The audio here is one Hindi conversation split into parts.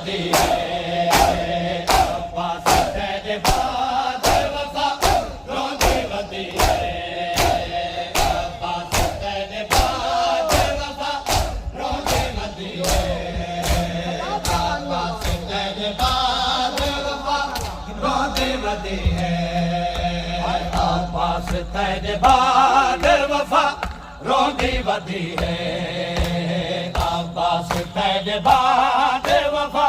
वदी है अब्बास तेरे बाद वफा रोंदी वदी है अब्बास तेरे बाद वफा रोंदी वदी है अब्बास तेरे बाद वफा रोंदी वदी है अब्बास तेरे बाद वफा रोंदी वदी है अब्बास तेरे बाद वफा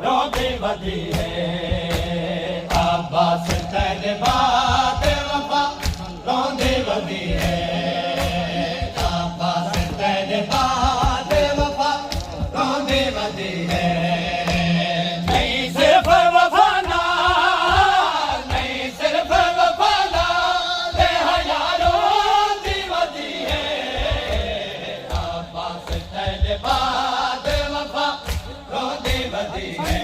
रोंदी वदी है अब्बास तेरे बाद वफा रोंदी वदी है अब्बास तेरे बाद वफा रोंदी वदी है नहीं सिर्फ वफा नाल नहीं सिर्फ वफा नाल हया रोंदी वदी है अब्बास तेरे बाद वफा रोंदी वदी है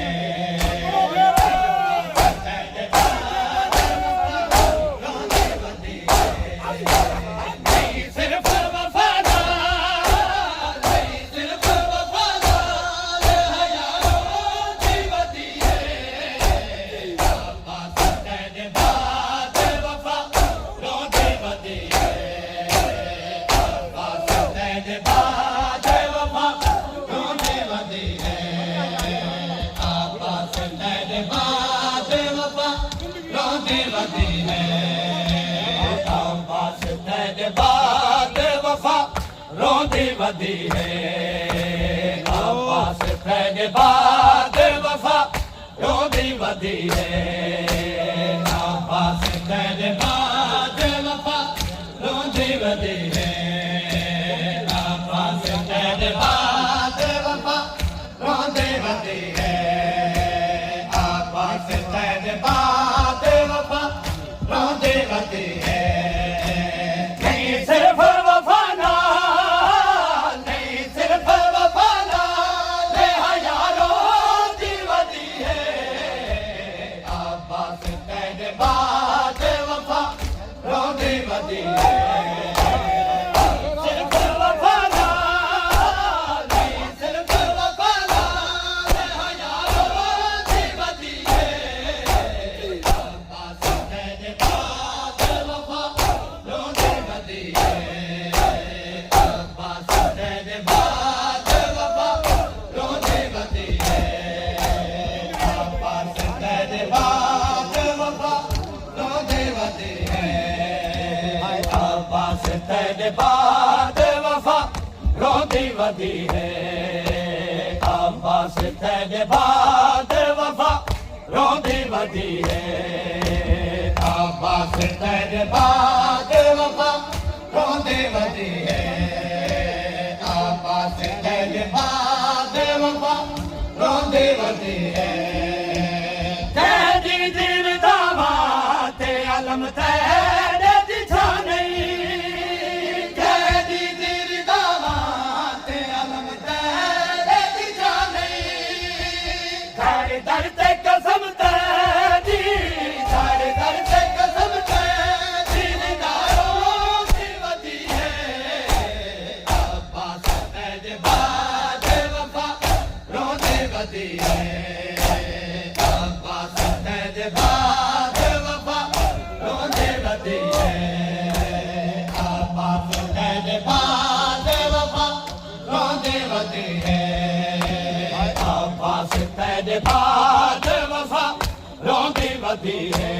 नहीं सिर्फ वफा नाल नहीं सिर्फ वफा नाल हया रोंदी वदी है अब्बास तेरे बाद वफा रोंदी वदी है अब्बास तेरे बाद वफा रोंदी वदी है अब्बास तेरे बाद वफा रोंदी वदी है अब्बास तेरे बाद वफा रोंदी वदी है अब्बास तेरे बाद वफा रोंदी वदी है अब्बास तेरे बाद वफा रोंदी वदी है अब्बास तेरे बाद वफा रोंदी वदी है अब्बास तेरे बाद वफा रोंदी वदी है नहीं सिर्फ वफा नाल नहीं सिर्फ वफा नाल हया रोंदी वदी है अब्बास तेरे बाद वफा रोंदी वदी है सिर्फ वफा नाल नहीं सिर्फ वफा नाल हया रोंदी वदी है अब्बास तेरे बाद वफा रोंदी वदी है अब्बास तेरे बाद वफा रोंदी वदी है अब्बास तेरे बाद वफा रोंदी वदी है अब्बास तेरे बाद वफा रोंदी वदी है अब्बास तेरे बाद वफा रोंदी वदी है अब्बास तेरे बाद वफा रोंदी वदी है अब्बास तेरे बाद वफा रोंदी वदी है तेरी दिल दामाद ते अलम तेरे दिठा नहीं तेरी दिल दामाद ते अलम तेरे दिठा नहीं सारे दर ते कसम तेरी सारे दर ते कसम तेरी दिलदारों की वदी है अब्बास तेरे बाद वफा रोंदी वदी है अब्बास तेरे बाद वफा रोंदी वदी है अब्बास तेरे बाद वफा रोंदी वदी है अब्बास तेरे बाद वफा रोंदी वदी है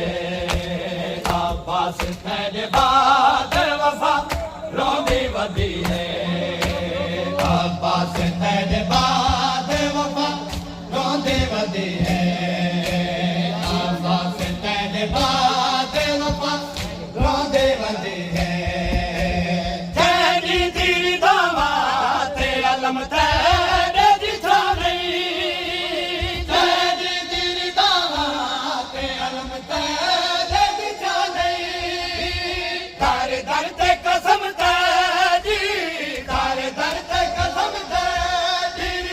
अब्बास तेरे बाद वफा रोंदी वदी है अब्बास तेरे बाद वफा रोंदी वदी है अब्बास तेरे बाद वफा रोंदी वदी है तेरी दिल दामाद ते अलम तेरे दिठा नहीं तेरी दिल दामाद ते अलम तेरे दिठा नहीं तारे दर ते कसम तेरी तारे दर ते कसम तेरी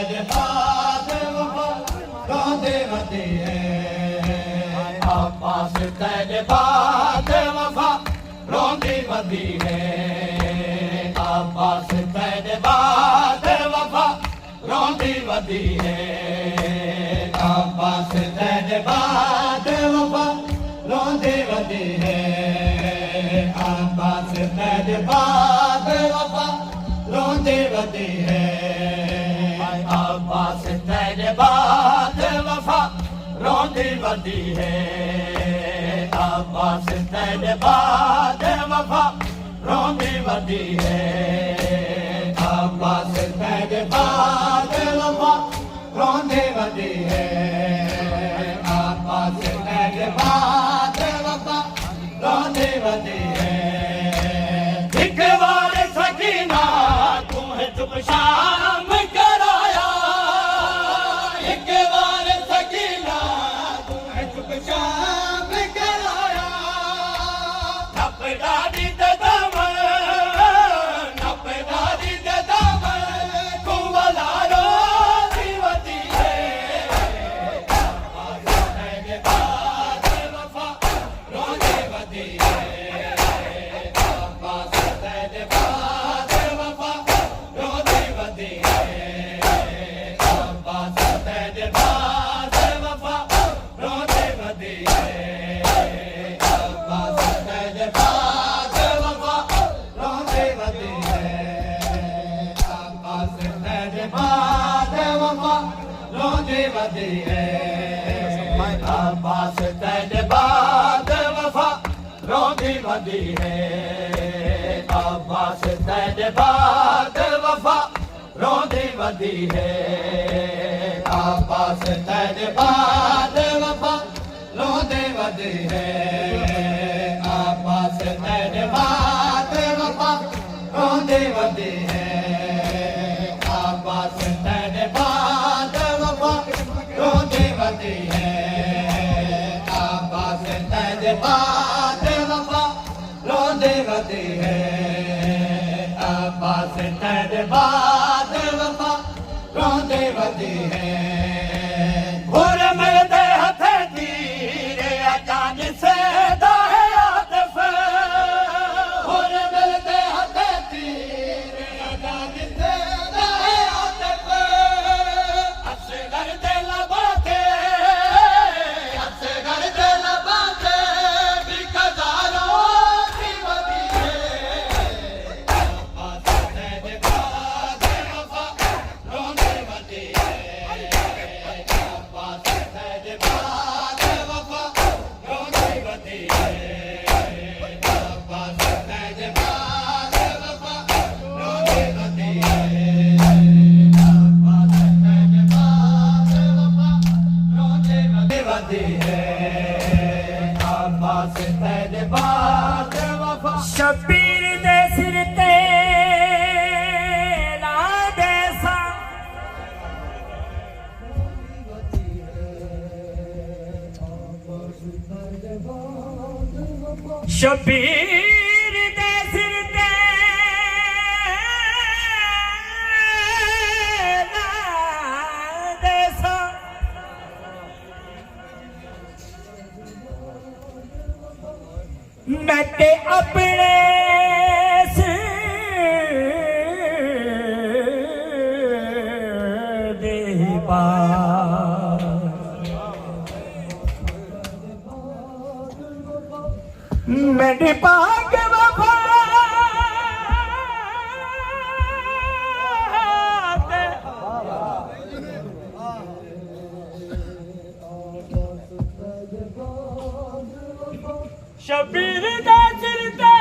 तेरे बाद वफा रोंदे वदे है अब्बास तेरे बाद वफा रोंदी वदी है अब्बास तेरे बाद वफा रोंदी वदी है अब्बास तेरे बाद वफा रोंदी वदी है अब्बास तेरे बाद वफा रोंदी वदी है अब्बास तेरे बाद वफा रोंदी वदी है अब्बास तेरे बाद वफा रोंदी वदी है अब्बास तेरे बाद वफा रोंदी वदी है अब्बास तेरे बाद वफा रोंदी वदी है एक बार सकीना तुम्हें चुप शाम कराया एक बार सकीना तुम्हें चुप शाम कराया नप दादी दम नप दादी दम कुंवला रोंदी वदी है अब्बास तेरे बाद वफा रोंदी वदी है अब्बास तेरे बाद वफा रोंदी वदी है अब्बास तेरे बाद वफा रोंदी वदी है अब्बास तेरे बाद वफा रोंदी वदी है अब्बास तेरे बाद वफा रोंदी वदी है अब्बास तेरे बाद वफा रोंदी वदी है अब्बास तेरे बाद वफा रोंदी वदी है अब्बास तेरे बाद वफा रोंदी वदी है अब्बास तेरे बाद वफा रोंदी वदी है अब्बास तेरे बाद वफा रोंदी वदी है अब्बास तेरे बाद वफा रोंदी वदी है अब्बास तेरे बाद वफा रोंदी वदी है घोर मिलते हथे तीरे अजान से दाहे आतिफ घोर मिलते हथे तीरे अजान से दाहे आतिफ असगर दे लबाते असगर दे लबाते भी कजारों की वदी है अब्बास तेरे बाद वफा रोंदी वदी है अब्बास तेरे बाद वफा रोंदी वदी है अब्बास तेरे बाद वफा रोंदी वदी है अब्बास तेरे बाद वफा रोंदी वदी है अब्बास तेरे बाद वफा शबीर दे सिर ते ला दे सा शबीर दे सिर ते ला दे सा मैं ते अपने मेरे पाक वफा शबीर दा सिर ते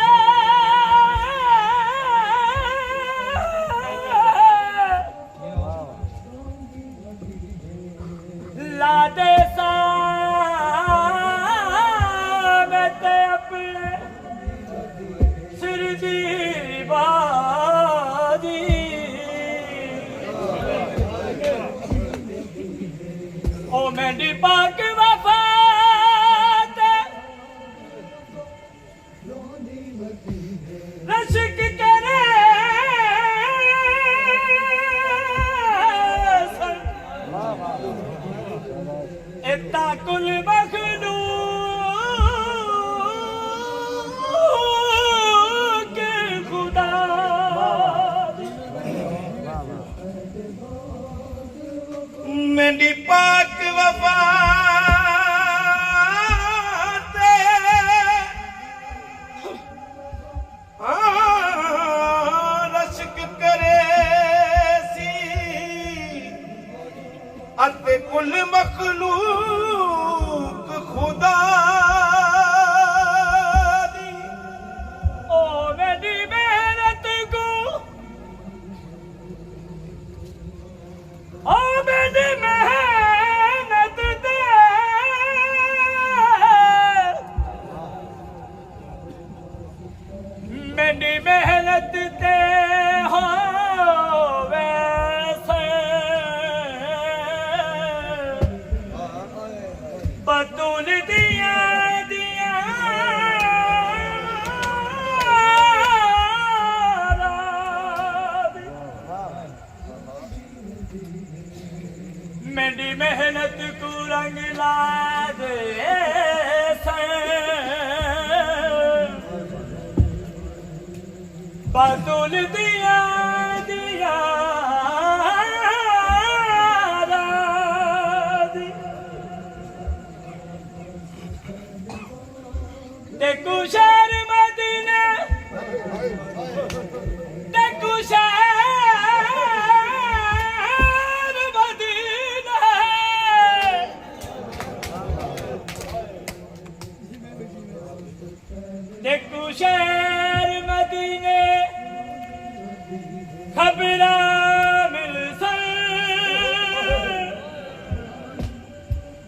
ला दे सा मैं ते अपने सिर दी बादी ओ मेरी पाक वफा रश्क करे सा ताकुल मखलूक खुदा मेरी पाक वफा ते रश्क करे सी अते कुल मखलूक खुदा दी ओ मेरी मेहनत को ओ मेरी मेहनत दे मेरी मेहनत ते हो वैसे बतूल दिया दिया मेरी मेहनत को रंग ला दे बतूल दिया दिया देखो शहर मदीना देखो शहर मदीना देखो शहर मदीने खबरा मिल सर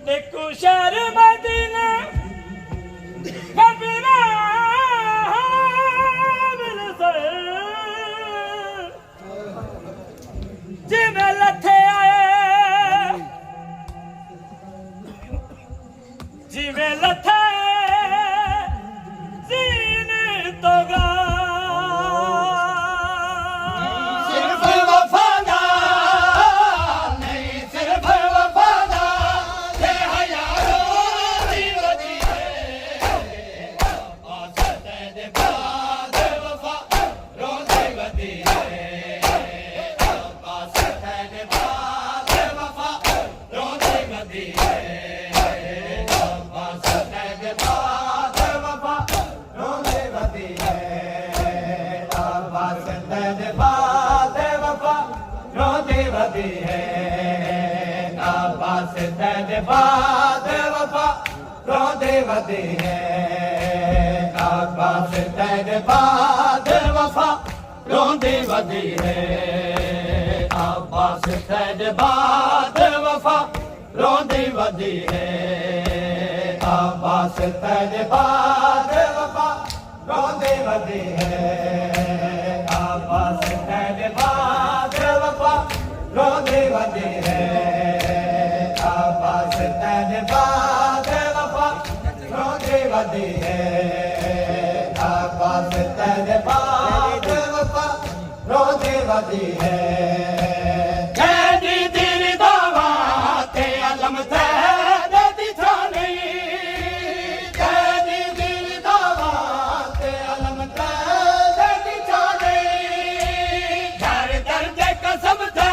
देखो शहर मदीना खबरा मिल सर जिवें लथे आए जिवें लथे सिर्फ वफादार नहीं सिर्फ वफादार ये हयारों दी वदी है आसत दे बाद वफा रोंदे वदी है आसत दे बाद वफा रोंदे वदी है आसत दे बाद वफा रोंदे वदी है आसत दे बाद वफा रोंदे वदी है आसत दे बाद वफा रोंदे वदी है आसत दे बाद वफा रोंदे वदी है आसत दे बाद वफा रोंदे वदी है आसत दे बाद वफा रोंदे वदी है आसत दे बाद वफा रोंदे वदी है आसत दे बाद वफा रोंदे वदी है आसत दे बाद वफा रोंदे वदी है कहदी दिल दावा ते अलम ते देती थानी कहदी दिल दावा ते अलम ते देती थानी दर दर के कसम ते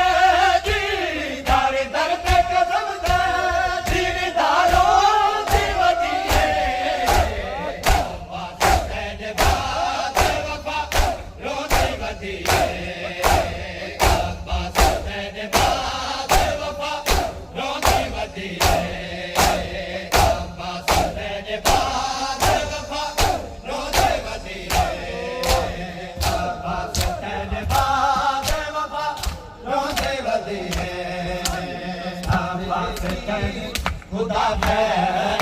जी दर दर के कसम ते दिलदारों दी वदी है आसत दे बाद वफा रोंदे वदी है आसत दे बाद वफा रोंदे वदी है आसत दे बाद वफा रोंदे वदी है आसत दे बाद वफा रोंदे वदी है आसत खुदा है